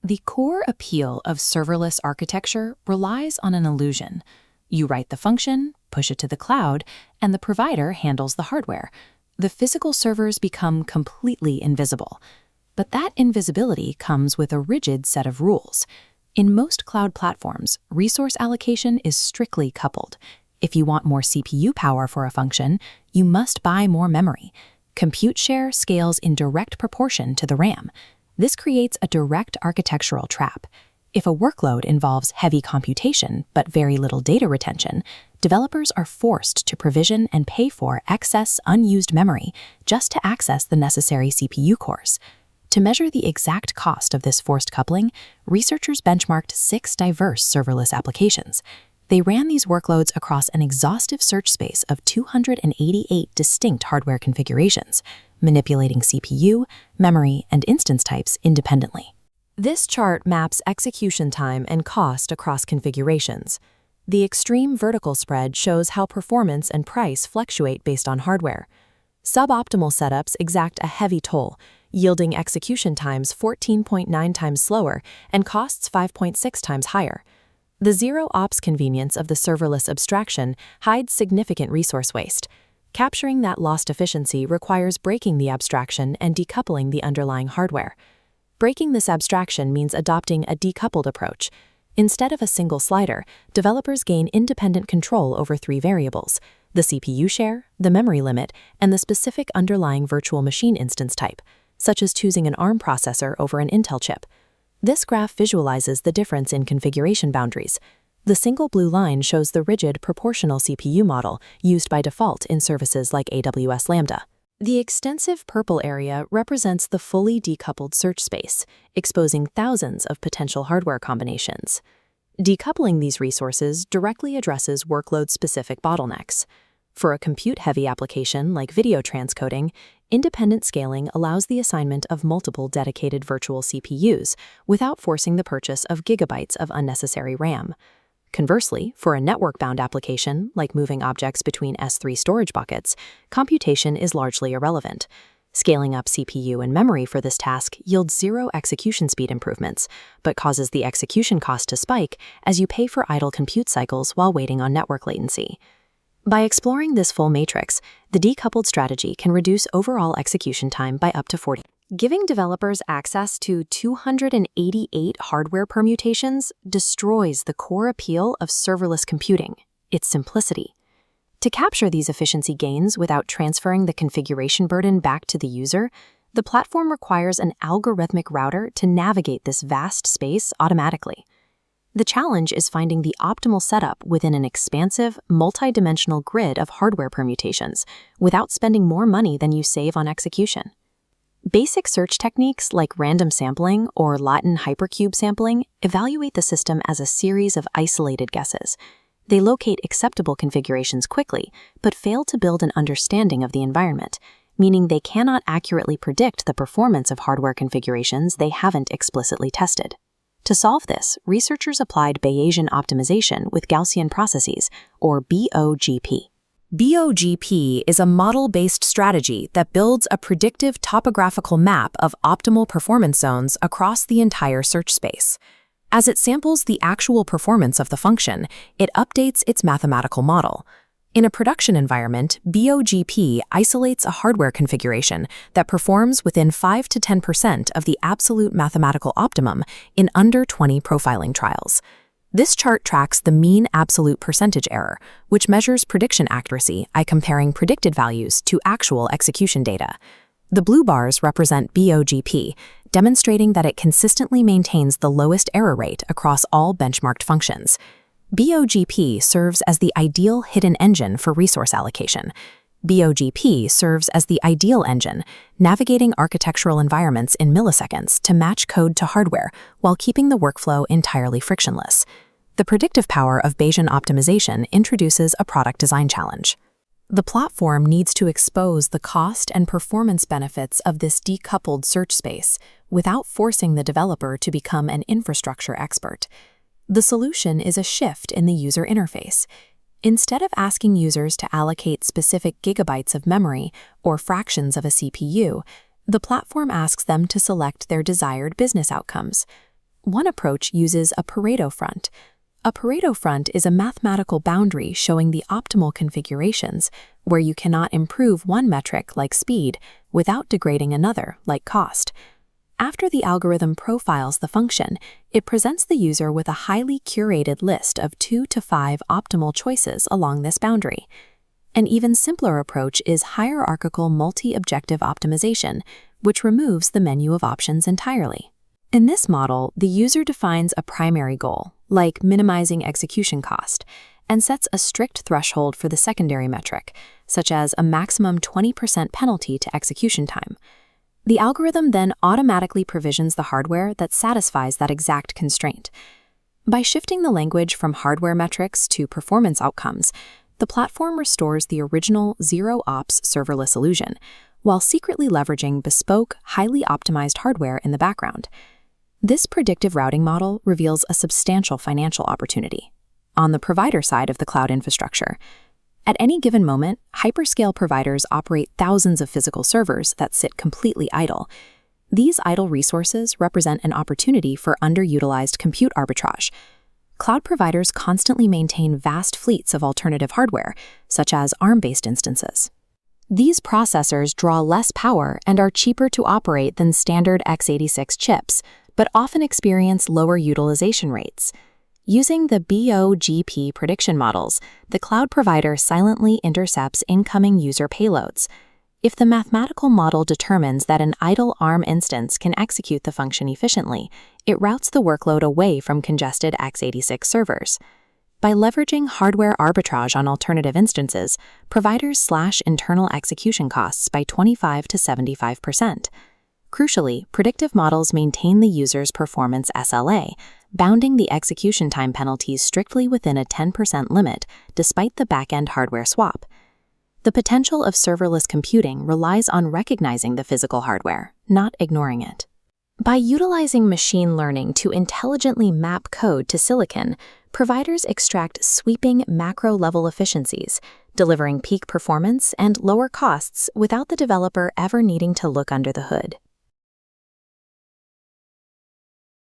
The core appeal of serverless architecture relies on an illusion. You write the function, push it to the cloud, and the provider handles the hardware. The physical servers become completely invisible. But that invisibility comes with a rigid set of rules. In most cloud platforms, resource allocation is strictly coupled. If you want more CPU power for a function, you must buy more memory. Compute share scales in direct proportion to the RAM. This creates a direct architectural trap. If a workload involves heavy computation but very little data retention, developers are forced to provision and pay for excess unused memory just to access the necessary CPU cores. To measure the exact cost of this forced coupling, researchers benchmarked 6 diverse serverless applications. They ran these workloads across an exhaustive search space of 288 distinct hardware configurations, manipulating CPU, memory, and instance types independently. This chart maps execution time and cost across configurations. The extreme vertical spread shows how performance and price fluctuate based on hardware. Suboptimal setups exact a heavy toll, yielding execution times 14.9 times slower and costs 5.6 times higher. The zero-ops convenience of the serverless abstraction hides significant resource waste. Capturing that lost efficiency requires breaking the abstraction and decoupling the underlying hardware. Breaking this abstraction means adopting a decoupled approach. Instead of a single slider, developers gain independent control over 3 variables: the CPU share, the memory limit, and the specific underlying virtual machine instance type, such as choosing an ARM processor over an Intel chip. This graph visualizes the difference in configuration boundaries. The single blue line shows the rigid proportional CPU model used by default in services like AWS Lambda. The extensive purple area represents the fully decoupled search space, exposing thousands of potential hardware combinations. Decoupling these resources directly addresses workload-specific bottlenecks. For a compute-heavy application like video transcoding, independent scaling allows the assignment of multiple dedicated virtual CPUs without forcing the purchase of gigabytes of unnecessary RAM. Conversely, for a network-bound application, like moving objects between S3 storage buckets, computation is largely irrelevant. Scaling up CPU and memory for this task yields 0 execution speed improvements, but causes the execution cost to spike as you pay for idle compute cycles while waiting on network latency. By exploring this full matrix, the decoupled strategy can reduce overall execution time by up to 40%. Giving developers access to 288 hardware permutations destroys the core appeal of serverless computing, its simplicity. To capture these efficiency gains without transferring the configuration burden back to the user, the platform requires an algorithmic router to navigate this vast space automatically. The challenge is finding the optimal setup within an expansive, multi-dimensional grid of hardware permutations without spending more money than you save on execution. Basic search techniques like random sampling or Latin hypercube sampling evaluate the system as a series of isolated guesses. They locate acceptable configurations quickly, but fail to build an understanding of the environment, meaning they cannot accurately predict the performance of hardware configurations they haven't explicitly tested. To solve this, researchers applied Bayesian optimization with Gaussian processes, or BOGP. BOGP is a model-based strategy that builds a predictive topographical map of optimal performance zones across the entire search space. As it samples the actual performance of the function, it updates its mathematical model. In a production environment, BOGP isolates a hardware configuration that performs within 5 to 10% of the absolute mathematical optimum in under 20 profiling trials. This chart tracks the mean absolute percentage error, which measures prediction accuracy by comparing predicted values to actual execution data. The blue bars represent BOGP, demonstrating that it consistently maintains the lowest error rate across all benchmarked functions. BOGP serves as the ideal hidden engine for resource allocation. BOGP serves as the ideal engine, navigating architectural environments in milliseconds to match code to hardware while keeping the workflow entirely frictionless. The predictive power of Bayesian optimization introduces a product design challenge. The platform needs to expose the cost and performance benefits of this decoupled search space without forcing the developer to become an infrastructure expert. The solution is a shift in the user interface. Instead of asking users to allocate specific gigabytes of memory or fractions of a CPU, the platform asks them to select their desired business outcomes. One approach uses a Pareto front. A Pareto front is a mathematical boundary showing the optimal configurations where you cannot improve one metric like speed without degrading another like cost. After the algorithm profiles the function, it presents the user with a highly curated list of 2 to 5 optimal choices along this boundary. An even simpler approach is hierarchical multi-objective optimization, which removes the menu of options entirely. In this model, the user defines a primary goal, like minimizing execution cost, and sets a strict threshold for the secondary metric, such as a maximum 20% penalty to execution time. The algorithm then automatically provisions the hardware that satisfies that exact constraint. By shifting the language from hardware metrics to performance outcomes, the platform restores the original zero-ops serverless illusion, while secretly leveraging bespoke, highly optimized hardware in the background. This predictive routing model reveals a substantial financial opportunity. On the provider side of the cloud infrastructure, at any given moment, hyperscale providers operate thousands of physical servers that sit completely idle. These idle resources represent an opportunity for underutilized compute arbitrage. Cloud providers constantly maintain vast fleets of alternative hardware, such as ARM-based instances. These processors draw less power and are cheaper to operate than standard x86 chips, but often experience lower utilization rates. Using the BOGP prediction models, the cloud provider silently intercepts incoming user payloads. If the mathematical model determines that an idle ARM instance can execute the function efficiently, it routes the workload away from congested x86 servers. By leveraging hardware arbitrage on alternative instances, providers slash internal execution costs by 25 to 75%. Crucially, predictive models maintain the user's performance SLA, bounding the execution time penalties strictly within a 10% limit despite the back-end hardware swap. The potential of serverless computing relies on recognizing the physical hardware, not ignoring it. By utilizing machine learning to intelligently map code to silicon, providers extract sweeping macro-level efficiencies, delivering peak performance and lower costs without the developer ever needing to look under the hood.